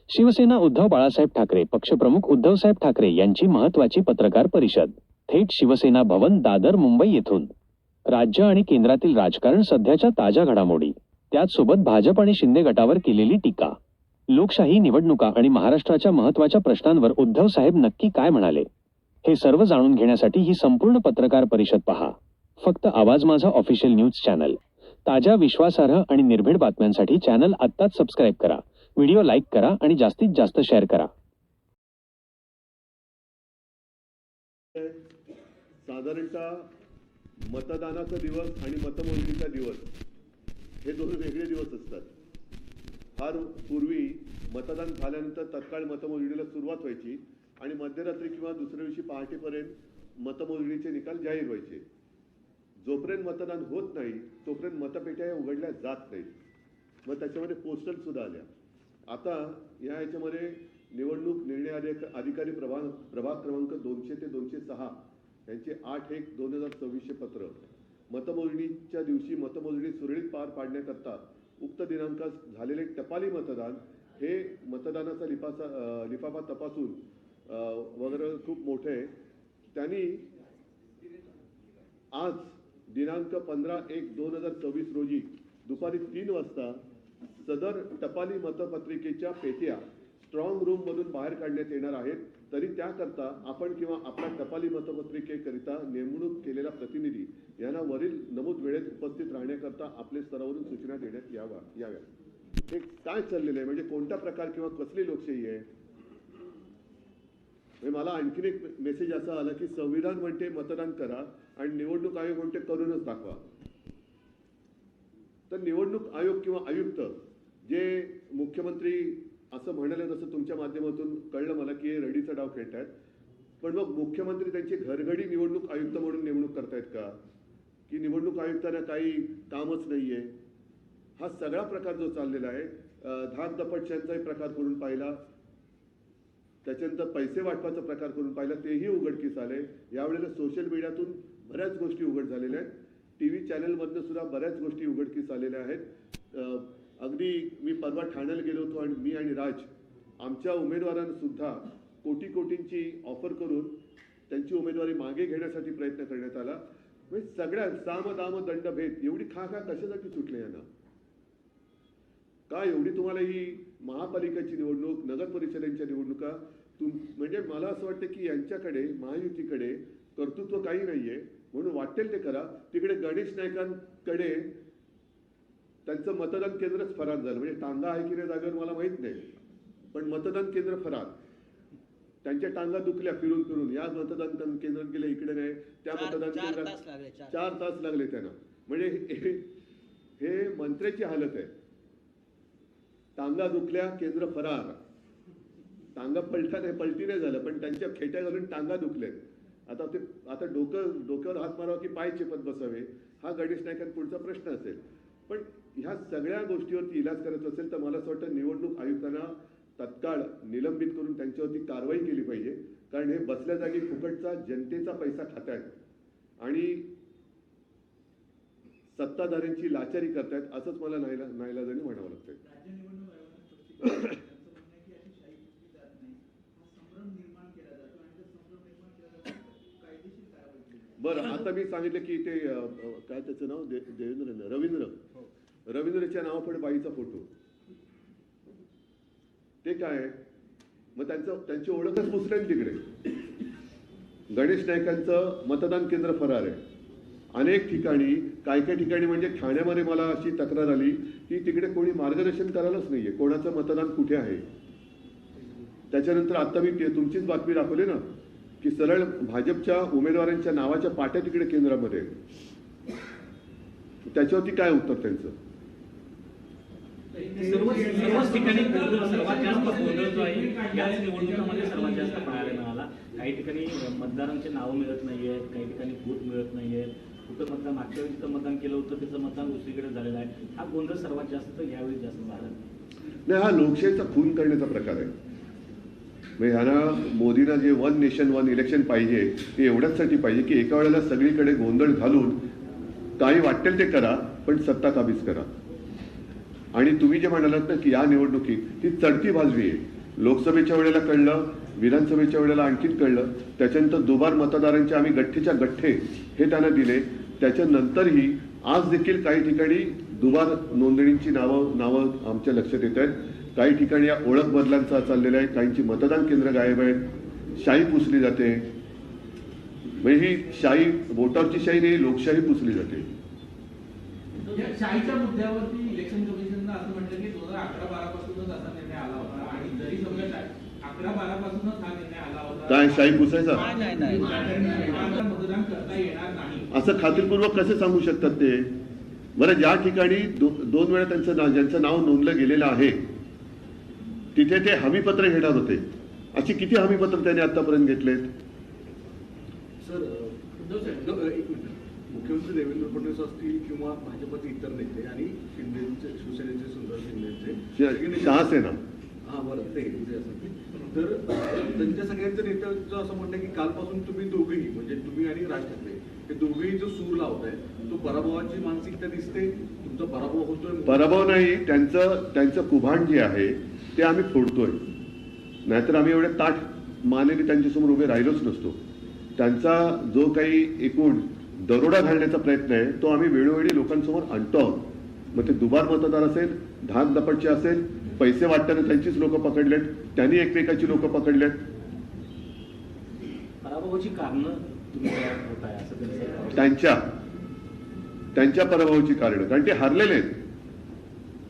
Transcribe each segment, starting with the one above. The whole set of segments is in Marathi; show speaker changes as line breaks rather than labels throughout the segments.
शिवसेना उद्धव बाळासाहेब ठाकरे पक्षप्रमुख उद्धवसाहेब ठाकरे यांची महत्त्वाची पत्रकार परिषद थेट शिवसेना भवन दादर मुंबई येथून. राज्य आणि केंद्रातील राजकारण, सध्याच्या ताज्या घडामोडी, त्याचसोबत भाजप आणि शिंदे गटावर केलेली टीका, लोकशाही, निवडणुका आणि महाराष्ट्राच्या महत्त्वाच्या प्रश्नांवर उद्धव साहेब नक्की काय म्हणाले, हे सर्व जाणून घेण्यासाठी ही संपूर्ण पत्रकार परिषद पहा. फक्त आवाज माझा ऑफिशियल न्यूज चॅनल. ताज्या, विश्वासार्ह आणि निर्भीड बातम्यांसाठी चॅनल आत्ताच सबस्क्राईब करा, व्हिडिओ लाईक करा आणि जास्तीत जास्त शेअर करा.
साधारणतः मतदानाचा दिवस आणि मतमोजणीचा दिवस हे दोन वेगळे दिवस असतात. फार पूर्वी मतदान झाल्यानंतर तत्काळ मतमोजणीला सुरुवात व्हायची आणि मध्यरात्री किंवा दुसऱ्या दिवशी पहाटेपर्यंत मतमोजणीचे निकाल जाहीर व्हायचे. जोपर्यंत मतदान होत नाही तोपर्यंत मतपेट्या उघडल्या जात नाहीत. मग त्याच्यामध्ये पोस्टल सुद्धा आल्या. आता या ह्याच्यामध्ये निवडणूक निर्णय अधिकारी प्रभाग क्रमांक 200 ते 206 यांचे 8/1/2024 पत्र मतमोजणीच्या दिवशी मतमोजणी सुरळीत पार पाडण्याकरता उक्त दिनांकात झालेले टपाली मतदान हे मतदानाचा लिफाफा तपासून वगैरे खूप मोठे आहे. त्यांनी आज दिनांक 15/1/2024 रोजी दुपारी 3 वाजता सदर टपाली मतपत्रिकेच्या पेट्या स्ट्रॉंग रूम मधून बाहेर काढण्यात येणार आहेत. तरी त्याकरता आपण किंवा आपल्या टपाली मतपत्रिकेकरिता नेमणूक केलेला प्रतिनिधी यांना वरील नमूद वेळेत उपस्थित राहण्याकरता आपल्या स्तरावरून सूचना देण्यात याव्या. हे काय चाललेलं आहे, म्हणजे कोणता प्रकार किंवा कसली लोकशाही आहे? मला आणखीन एक मेसेज असा आला की संविधान म्हणते मतदान करा आणि निवडणूक आयोग म्हणते करूनच दाखवा. तर निवडणूक आयोग किंवा आयुक्त जे मुख्यमंत्री असं म्हणाले, जसं तुमच्या माध्यमातून कळलं मला की हे रडीचा डाव खेळतायत, पण मग मुख्यमंत्री त्यांची घरघडी निवडणूक आयुक्त म्हणून नेमणूक करतायत का? की निवडणूक आयुक्तांना काही कामच नाहीये? हा सगळा प्रकार जो चाललेला आहे, धाकदपटशांचाही प्रकार करून पाहिला, त्याच्यानंतर पैसे वाटपाचा प्रकार करून पाहिला, तेही उघडकीस आले. यावेळेला सोशल मीडियातून बऱ्याच गोष्टी उघड झालेल्या आहेत. टीव्ही चॅनलमधनं सुद्धा बऱ्याच गोष्टी उघडकीस आलेल्या आहेत. अगदी मी परवा ठाण्याला गेलो होतो आणि मी आणि राज आमच्या उमेदवारांना सुद्धा कोटींची ऑफर करून त्यांची उमेदवारी मागे घेण्यासाठी प्रयत्न करण्यात आला. म्हणजे सगळ्या साम दाम दंड भेद एवढी खा कशासाठी सुटले यांना? का एवढी तुम्हाला ही महापालिकेची निवडणूक, नगर परिषदेच्या निवडणुका म्हणजे मला असं वाटतं की यांच्याकडे, महायुतीकडे कर्तृत्व काही नाहीये म्हणून वाटेल ते करा. तिकडे गणेश नाईकांकडे त्यांचं मतदान केंद्रच फरार झालं. म्हणजे टांगा आहे की नाही जागेवर मला माहित नाही, पण मतदान केंद्र फरार. त्यांच्या टांगा दुखल्या फिरून या मतदान केंद्रात गेले, इकडे नाही, त्या मतदान केंद्रात 4 तास लागले त्यांना. म्हणजे हे मंत्र्याची हालत आहे. टांगा दुखल्या, केंद्र फरार. टांगा पलटी नाही झालं, पण त्यांच्या खेट्या घालून टांगा दुखले. आता डोक्यावर हात मारावा की पाय चेपत बसावे हा गणेश नाईकांपुढचा प्रश्न असेल. पण ह्या सगळ्या गोष्टीवरती इलाज करायचा असेल तर मला असं वाटतं निवडणूक आयुक्तांना तत्काळ निलंबित करून त्यांच्यावरती कारवाई केली पाहिजे. कारण हे बसल्या जागी फुकटचा जनतेचा पैसा खातायत आणि सत्ताधाऱ्यांची लाचारी करतायत, असंच मला नाईलाजाने म्हणावं लागतंय. बरं, आता मी सांगितलं की ते काय त्याचं नाव रवींद्रच्या नावापुढे बाईचा फोटो, ते काय? मग त्यांची ओळखच पुसल्याने तिकडे. गणेश नाईकांचं मतदान केंद्र फरार आहे. अनेक ठिकाणी, काय ठिकाणी म्हणजे ठाण्यामध्ये मला अशी तक्रार आली की तिकडे कोणी मार्गदर्शन करायलाच नाहीये कोणाचं मतदान कुठे आहे. त्याच्यानंतर आता मी तुमचीच बातमी दाखवली ना की सरळ भाजपच्या उमेदवारांच्या नावाच्या पाट्या तिकडे केंद्रामध्ये. त्याच्यावरती काय उत्तर त्यांचं?
सर्वच ठिकाणी सर्वात जास्त गोंधळ जो आहे याच निवडणुकांमध्ये सर्वात जास्त पाहायला मिळाला. काही ठिकाणी मतदारांचे नावं मिळत नाहीयेत, काही ठिकाणी बूथ मिळत नाहीयेत. कुठं मतदान मागच्या वेळी जिथं मतदान केलं होतं त्याचं मतदान दुसरीकडे झालेलं आहे. हा गोंधळ सर्वात जास्त यावेळी जास्त झाला
नाही. हा लोकशाहीचा खून करण्याचा प्रकार आहे. म्हणजे ह्यांना मोदींना जे 1 नेशन 1 इलेक्शन पाहिजे ते एवढ्याचसाठी पाहिजे की एका वेळेला सगळीकडे गोंधळ घालून काही वाटेल ते करा पण सत्ता काबीज करा. आणि तुम्ही जे म्हणालात ना की या निवडणुकीत ती चढती बाजवी आहे. लोकसभेच्या वेळेला कळलं, विधानसभेच्या वेळेला आणखीन कळलं. त्याच्यानंतर दुबार मतदारांचे आम्ही गठ्ठेच्या गठ्ठे हे त्यांना दिले. त्याच्यानंतरही आज देखील काही ठिकाणी दुबार नोंदणीची नावं आमच्या लक्षात येत आहेत. काही ठिकाणी या ओळख बदलांचा चाललेला आहे. काहींची मतदान केंद्र गायब आहेत. शाही पुसली जाते. म्हणजे ही शाही, वोटावरची शाही नाही, लोकशाही पुसली जाते.
या शाहीच्या मुद्द्यावरती इलेक्शन कमिशननं असं म्हटलं की 2011-12 पासूनच असा निर्णय आला होता आणि जरी समजा 11-12 पासूनच हा निर्णय आला होता,
काय शाही पुसायचा
मतदान करता येणार नाही
असं खात्रीपूर्वक कसे सांगू शकतात ते? बरं, ज्या ठिकाणी दोन वेळा ज्यांचं नाव नोंदलं गेलेलं आहे तिथे ते हमीपत्र घेणार होते. अशी किती हमीपत्र त्यांनी आतापर्यंत घेतलेत?
सर, मुख्यमंत्री देवेंद्र फडणवीस असतील किंवा भाजपचे इतर नेते आणि शिंदेचे, शिवसेनेचे सुंदर शिंदेचे,
शहासेना,
हा बरं ते असेल तर त्यांच्या सगळ्यांच्या नेत्याचं असं म्हणणं की कालपासून तुम्ही दोघेही म्हणजे तुम्ही आणि राज ठाकरे हे दोघेही जो सूर लावताय तो पराभवाची मानसिकता दिसते. तुमचा पराभव होतोय.
पराभव नाही, त्यांचं कुभांड जे आहे ते आम्ही फोडतोय. नाहीतर आम्ही एवढे ताठ मानेने त्यांच्यासमोर उभे राहिलोच नसतो. त्यांचा जो काही एकूण दरोडा घालण्याचा प्रयत्न आहे तो आम्ही वेळोवेळी लोकांसमोर आणतो आहोत. मग ते दुबार मतदार असेल, धाक दपटचे असेल, पैसे वाटताना त्यांचीच लोक पकडलेत, त्यांनी एकमेकाची लोक पकडलेत.
पराभवाची कारणं तुम्ही तयार होताय असं त्यांचं
त्यांच्या पराभवाची कारणं, कारण ते हारलेले आहेत.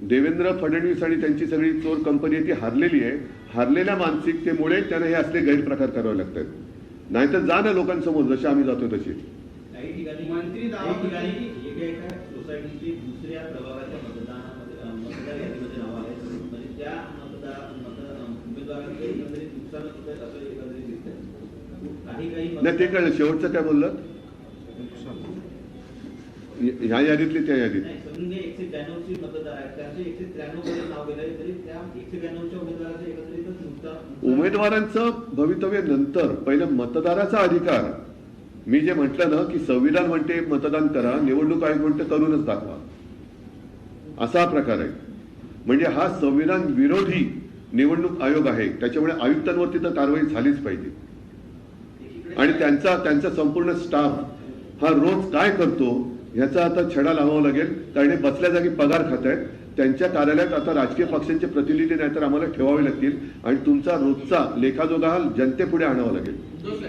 देवेंद्र फडणवीस आणि त्यांची सगळी चोर कंपनी आहे ती हारलेली आहे. हारलेल्या मानसिकतेमुळे त्यांना हे असले गैरप्रकार करावे लागतात. नाहीतर जा ना लोकांसमोर, जसे आम्ही जातो तशी.
काही ठिकाणी एका सोसायटीची दुसऱ्या प्रभागाच्या मतदार यादीमध्ये नाव आहे. म्हणजे त्या उमेदवारांचे एकंदरीत नुकसानच होत आहे असं एकंदरीत दिसतंय. काही
नाही, ते कळलं. शेवटचं काय बोललं? ह्या यादीतली त्या यादीत
समजून घ्या, 193 मतदार आहेत, त्यांचे 193 मध्ये नाव गेलंय, तरी त्या 192च्या उमेदवाराचे एकत्रितच नुकसान.
उमेदवारांचं भवितव्य नंतर, पहिलं मतदाराचा अधिकार. मी जे म्हटलं ना की संविधान म्हणते मतदान करा, निवडणूक आयोग म्हणते करूनच दाखवा, असा प्रकार आहे. म्हणजे हा संविधान विरोधी निवडणूक आयोग आहे. त्याच्यामुळे आयुक्तांवरती तर कारवाई झालीच पाहिजे. आणि त्यांचा संपूर्ण स्टाफ हा रोज काय करतो ह्याचा आता छडा लावावा लागेल. कारण हे बसल्या जागी पगार खात आहेत. त्यांच्या कार्यालयात आता राजकीय पक्षांचे प्रतिनिधी नाहीतर आम्हाला ठेवावे लागतील आणि तुमचा रोजचा लेखाजोखा हा जनतेपुढे आणावा लागेल.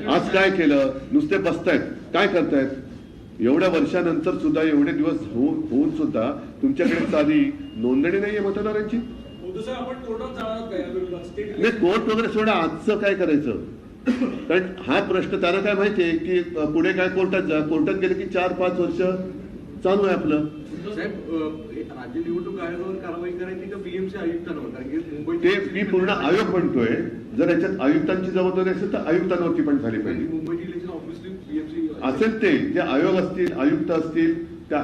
आज काय केलं? नुसते बसतायत, काय करतायत? एवढ्या वर्षानंतर सुद्धा, एवढे दिवस होऊन सुद्धा तुमच्याकडे साधी नोंदणी नाहीये मतदारांची. नाही, कोर्ट वगैरे सोडा, आजचं काय करायचं? कारण हा प्रश्न त्यांना काय माहितीये की पुढे काय कोर्टात जा, कोर्टात गेले की 4-5 वर्ष चालू आहे आपलं.
साहेब, राज्य निवडणूक आयोगावर कारवाई करायची का बीएमसी आयुक्तांवर? कारण की मुंबई
ते मी पूर्ण आयोग म्हणतोय. जर याच्यात आयुक्तांची जबाबदारी असेल तर आयुक्तांवरती पण झाली पाहिजे.
मुंबईची इलेक्शन ऑब्व्हियसली बीएमसी
असेल. ते जे आयोग असतील, आयुक्त असतील, त्या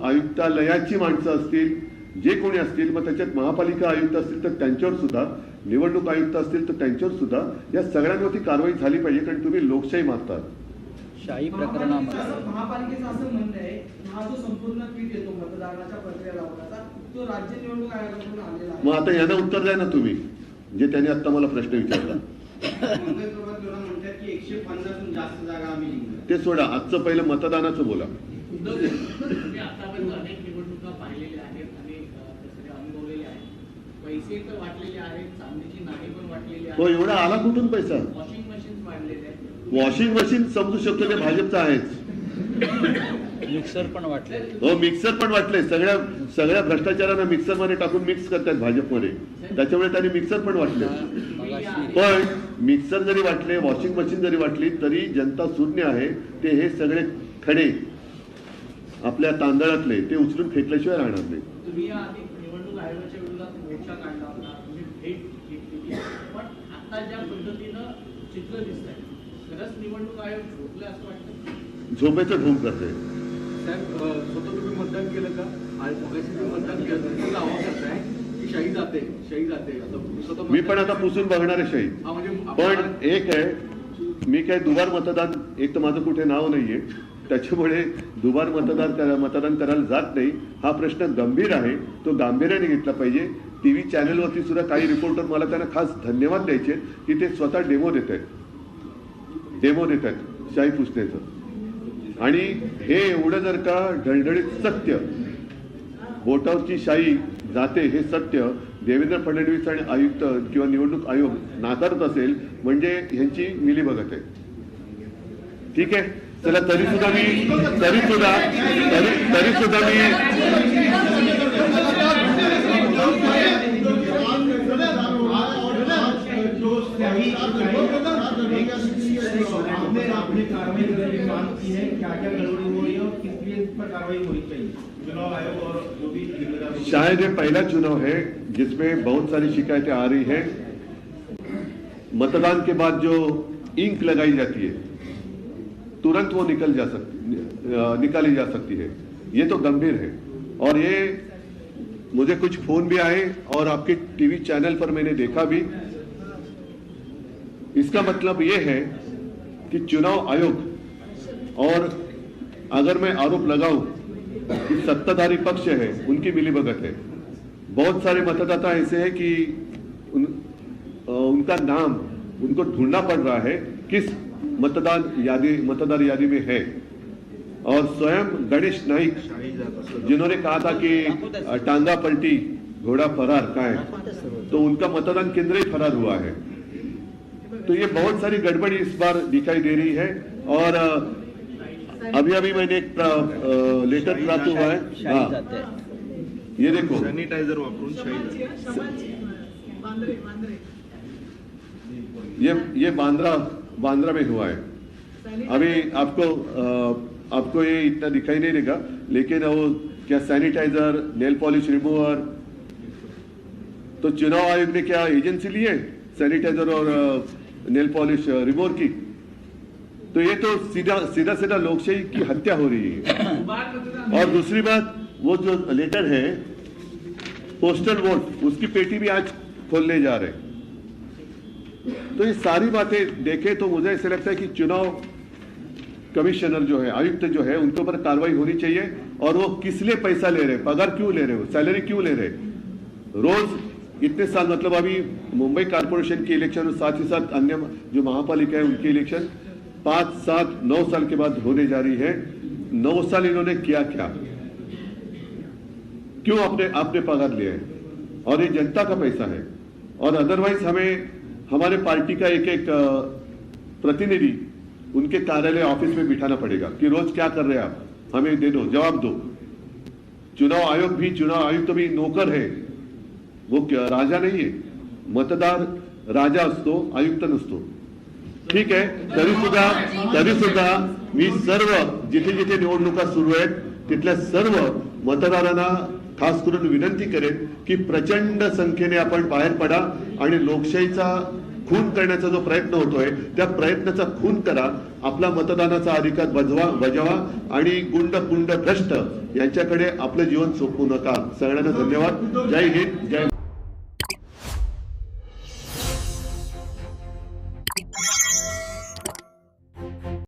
आयुक्तालयाची माणसं असतील, जे कोणी असतील, मग त्याच्यात महापालिका आयुक्त असतील तर त्यांच्यावर सुद्धा, निवडणूक आयुक्त असतील तर त्यांच्यावर सुद्धा या सगळ्यांवरती कारवाई झाली पाहिजे. कारण तुम्ही लोकशाही मारतात.
शाही प्रकरणामध्ये
महापालिकेचं असं म्हणणं आहे, हा जो संपूर्ण किट येतो मतदानाच्या प्रक्रिया लावण्याचा तो राज्य निवडणूक आयोगाकडून आलेला आहे.
मग आता यांना उत्तर द्या ना तुम्ही, जे त्यांनी आता मला प्रश्न विचारला.
म्हणतात की 150हून जास्त जागा आम्ही जिंकलो.
ते सोडा, आजचं पहिलं मतदानाचं बोला.
मी आतापर्यंत अनेक निवडणुका पाहिलेल्या आहेत आणि त्यासाठी अनुभवलेल्या आहेत. पैसे तर वाटलेले आहेत, चांदीची नाणी पण वाटलेली
तो
आहेत,
एवढा आला कुठून पैसा?
वॉशिंग मशीन वाढलेले आहेत.
वॉशिंग मशीन समजू शकतो, ते भाजपचं आहेच.
मिक्सर पण वाटले.
हो, मिक्सर पण वाटले. सगळ्या भ्रष्टाचारांना मिक्सर मध्ये टाकून मिक्स करतात भाजपमध्ये. त्याच्यामुळे त्यांनी मिक्सर पण वाटले. पण मिक्सर जरी वाटले, वॉशिंग मशीन जरी वाटली, तरी जनता शून्य आहे. ते हे सगळे खडे आपल्या तांदळातले ते उचलून फेकल्याशिवाय राहणार नाही.
तुम्ही आधी निवडणूक आयोगाच्या विरोधात मोर्चा काढला होता, तुम्ही भेट घेतलेली, पण आता ज्या पद्धतीनं चित्र दिसत आहे, खरंच निवडणूक आयोग झोपले असं वाटतं?
झोपेचं ढोंग करते.
साहेब, स्वतः तुम्ही मतदान केलं का? मगाशी तुम्ही मतदान केलं तर दावा करताय की शाही जाते. आता स्वतः
मी पण आता पुसून बघणार आहे शाही.
हा, म्हणजे
पण एक आहे, मी काय दुबार मतदान, एक तर माझं कुठे नाव नाहीये, त्याच्यामुळे दुबार मतदान करायला जात नाही. हा प्रश्न गंभीर आहे, तो गांभीर्याने घेतला पाहिजे. TV चॅनलवरती सुद्धा काही रिपोर्टर मला त्यांना खास धन्यवाद द्यायचे की ते स्वतः डेमो देत आहेत शाही पुसण्याचं. आणि हे एवढं जर का ढळढळीत सत्य, बोटावरची शाही जाते हे सत्य देवेंद्र फडणवीस आणि आयुक्त किंवा निवडणूक आयोग नाकारत असेल म्हणजे ह्यांची मिलीभगत आहे. ठीक आहे, चला तरी सुद्धा
आपने कार्रवाई करने की मांग की है, क्या क्या गड़बड़ी हो रही है और किस लिए इस पर कार्रवाई होनी चाहिए? चुनाव आयोग और जो भी जिम्मेदार,
शायद ये पहला चुनाव है जिसमें बहुत सारी शिकायतें आ रही है. मतदान के बाद जो इंक लगाई जाती है तुरंत वो निकाली जा सकती है. ये तो गंभीर है और ये मुझे कुछ फोन भी आए और आपके टीवी चैनल पर मैंने देखा भी. इसका मतलब ये है कि चुनाव आयोग और अगर मैं आरोप लगाऊं कि सत्ताधारी पक्ष है उनकी मिलीभगत है. बहुत सारे मतदाता ऐसे हैं कि उनका नाम उनको ढूंढना पड़ रहा है किस मतदार यादी में है. और स्वयं गणेश नाइक जिन्होंने कहा था कि टांगा पलटी घोड़ा फरार का है, तो उनका मतदान केंद्र ही फरार हुआ है. तो ये बहुत सारी गड़बड़ी इस बार दिखाई दे रही है. और अभी मैंने एक लेटर प्राप्त हुआ है. हाँ, ये देखो
सॅनिटायझर वापरून
ये बांद्रा में हुआ है. अभी आपको ये इतना दिखाई नहीं देगा, लेकिन वो क्या सैनिटाइजर, नेल पॉलिश रिमूवर, तो चुनाव आयोग ने क्या एजेंसी ली है सैनिटाइजर और नेल पॉलिश रिमूवर की? तो ये तो सीधा लोकशाही की हत्या हो रही है. और दूसरी बात, वो जो लेटर है पोस्टल वोट, उसकी पेटी भी आज खोलने जा रहे हैं. तो ये सारी बातें देखें तो मुझे ऐसा लगता है कि चुनाव कमिश्नर जो है, आयुक्त जो है, उनके ऊपर कार्रवाई होनी चाहिए. और वो किस लिए पैसा ले रहे, पगार क्यों ले रहे, सैलरी क्यों ले रहे रोज इतने साल. मतलब अभी मुंबई कारपोरेशन की इलेक्शन और साथ ही साथ अन्य जो महापालिका है उनकी इलेक्शन 5, 7, 9 साल के बाद होने जा रही है. 9 साल इन्होंने किया क्या, क्यों आपने पगार लिया है? और ये जनता का पैसा है. और अदरवाइज हमें हमारे पार्टी का एक प्रतिनिधि उनके कार्यालय ऑफिस में बिठाना पड़ेगा कि रोज क्या कर रहे हैं आप, हमें दे दो, जवाब दो. चुनाव आयुक्त भी नौकर है, वो राजा नहीं है. मतदार राजा असतो, आयुक्त नसतो. ठीक आहे, तरी सुद्धा मी सर्व जिथे निवडणुका सुरू आहेत तिथल्या सर्व मतदारांना खास करून विनंती करेन की प्रचंड संख्येने आपण बाहेर पडा आणि लोकशाहीचा खून करण्याचा जो प्रयत्न होतोय त्या प्रयत्नाचा खून करा. आपला मतदानाचा अधिकार बजावा आणि गुंड भ्रष्ट यांच्याकडे आपलं जीवन सोपवू नका. सगळ्यांना धन्यवाद. जय हिंद, जय